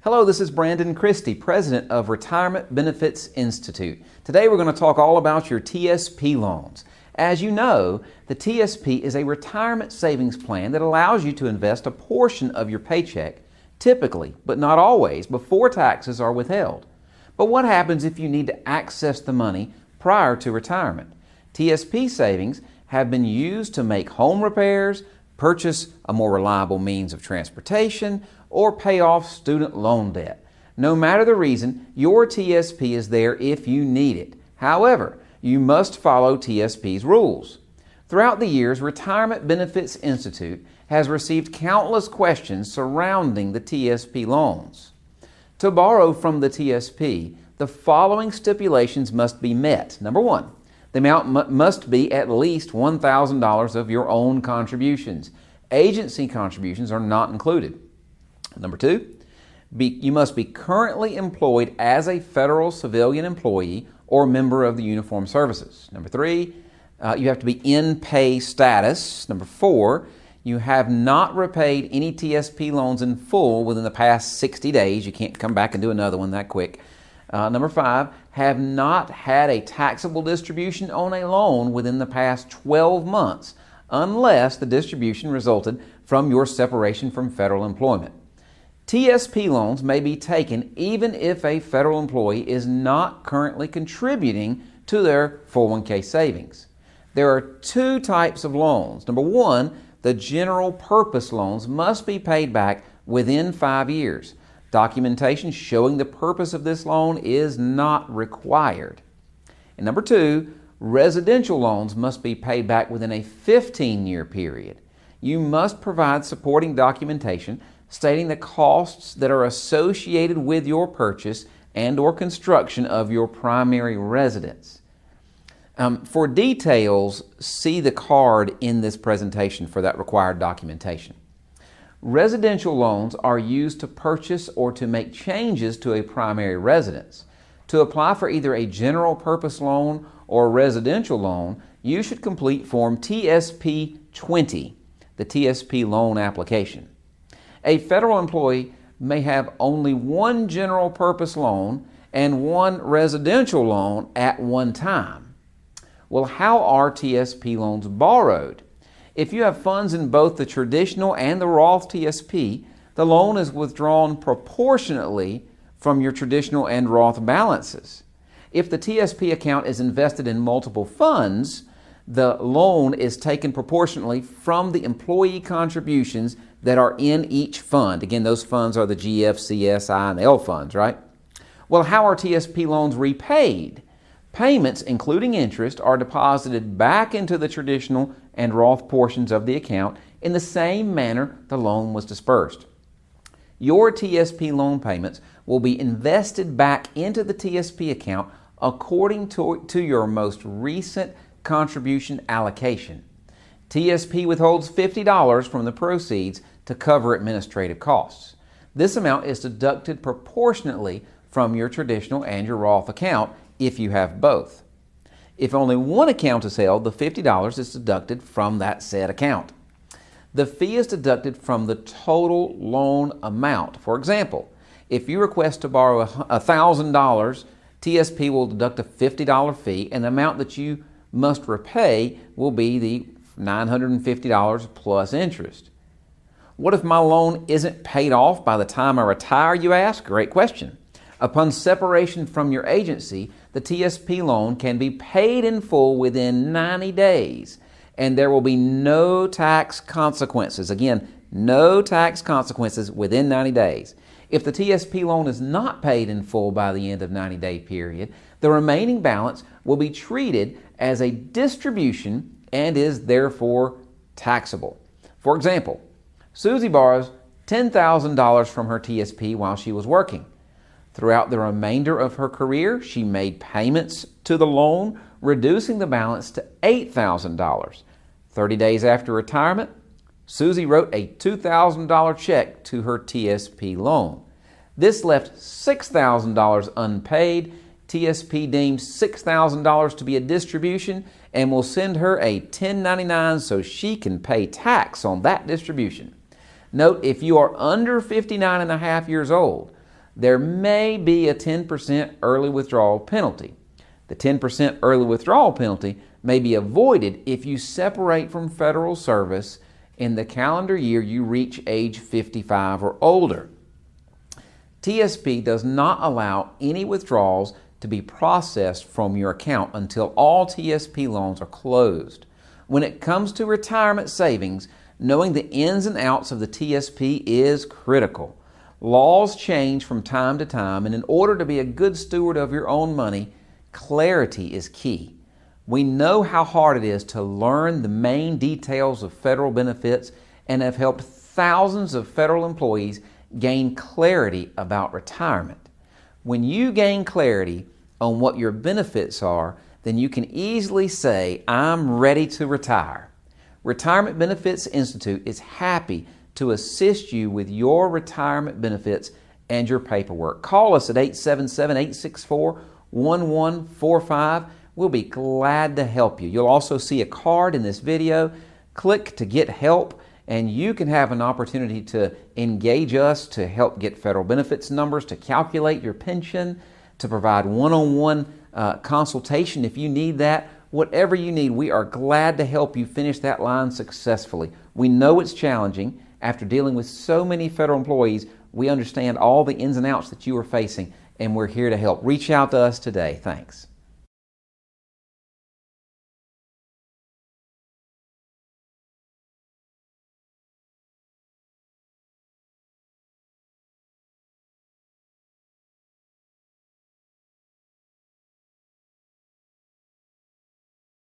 Hello, this is Brandon Christy, President of Retirement Benefits Institute. Today we're going to talk all about your TSP loans. As you know, the TSP is a retirement savings plan that allows you to invest a portion of your paycheck, typically, but not always, before taxes are withheld. But what happens if you need to access the money prior to retirement? TSP savings have been used to make home repairs, purchase a more reliable means of transportation, or pay off student loan debt. No matter the reason, your TSP is there if you need it. However, you must follow TSP's rules. Throughout the years, Retirement Benefits Institute has received countless questions surrounding the TSP loans. To borrow from the TSP, the following stipulations must be met. Number one, the amount must be at least $1,000 of your own contributions. Agency contributions are not included. Number two, you must be currently employed as a federal civilian employee or member of the Uniformed Services. Number three, you have to be in pay status. Number four, you have not repaid any TSP loans in full within the past 60 days. You can't come back and do another one that quick. Number five, have not had a taxable distribution on a loan within the past 12 months unless the distribution resulted from your separation from federal employment. TSP loans may be taken even if a federal employee is not currently contributing to their 401k savings. There are two types of loans. Number one, the general purpose loans must be paid back within 5 years. Documentation showing the purpose of this loan is not required. And number two, residential loans must be paid back within a 15-year period. You must provide supporting documentation stating the costs that are associated with your purchase and or construction of your primary residence. For details, see the card in this presentation for that required documentation. Residential loans are used to purchase or to make changes to a primary residence. To apply for either a general purpose loan or a residential loan, you should complete Form TSP 20, the TSP loan application. A federal employee may have only one general purpose loan and one residential loan at one time. Well, how are TSP loans borrowed? If you have funds in both the traditional and the Roth TSP, the loan is withdrawn proportionately from your traditional and Roth balances. If the TSP account is invested in multiple funds, the loan is taken proportionally from the employee contributions that are in each fund. Again, those funds are the GF, CS, I, and L funds, right? Well, how are TSP loans repaid? Payments, including interest, are deposited back into the traditional and Roth portions of the account in the same manner the loan was dispersed. Your TSP loan payments will be invested back into the TSP account according to your most recent contribution allocation. TSP withholds $50 from the proceeds to cover administrative costs. This amount is deducted proportionately from your traditional and your Roth account if you have both. If only one account is held, the $50 is deducted from that said account. The fee is deducted from the total loan amount. For example, if you request to borrow $1,000, TSP will deduct a $50 fee, and the amount that you must repay will be the $950 plus interest. What if my loan isn't paid off by the time I retire, you ask? Great question. Upon separation from your agency, the TSP loan can be paid in full within 90 days, and there will be no tax consequences. Again, no tax consequences within 90 days. If the TSP loan is not paid in full by the end of 90-day period, the remaining balance will be treated as a distribution and is therefore taxable. For example, Susie borrows $10,000 from her TSP while she was working. Throughout the remainder of her career, she made payments to the loan, reducing the balance to $8,000. 30 days after retirement, Susie wrote a $2,000 check to her TSP loan. This left $6,000 unpaid. TSP deemed $6,000 to be a distribution and will send her a 1099 so she can pay tax on that distribution. Note, if you are under 59 and a half years old, there may be a 10% early withdrawal penalty. The 10% early withdrawal penalty may be avoided if you separate from federal service in the calendar year you reach age 55 or older. TSP does not allow any withdrawals to be processed from your account until all TSP loans are closed. When it comes to retirement savings, knowing the ins and outs of the TSP is critical. Laws change from time to time, and in order to be a good steward of your own money, clarity is key. We know how hard it is to learn the main details of federal benefits and have helped thousands of federal employees gain clarity about retirement. When you gain clarity on what your benefits are, then you can easily say, I'm ready to retire. Retirement Benefits Institute is happy to assist you with your retirement benefits and your paperwork. Call us at 877-864-1145. We'll be glad to help you. You'll also see a card in this video. Click to get help, and you can have an opportunity to engage us to help get federal benefits numbers, to calculate your pension, to provide one-on-one consultation if you need that. Whatever you need, we are glad to help you finish that line successfully. We know it's challenging. After dealing with so many federal employees, we understand all the ins and outs that you are facing, and we're here to help. Reach out to us today. Thanks.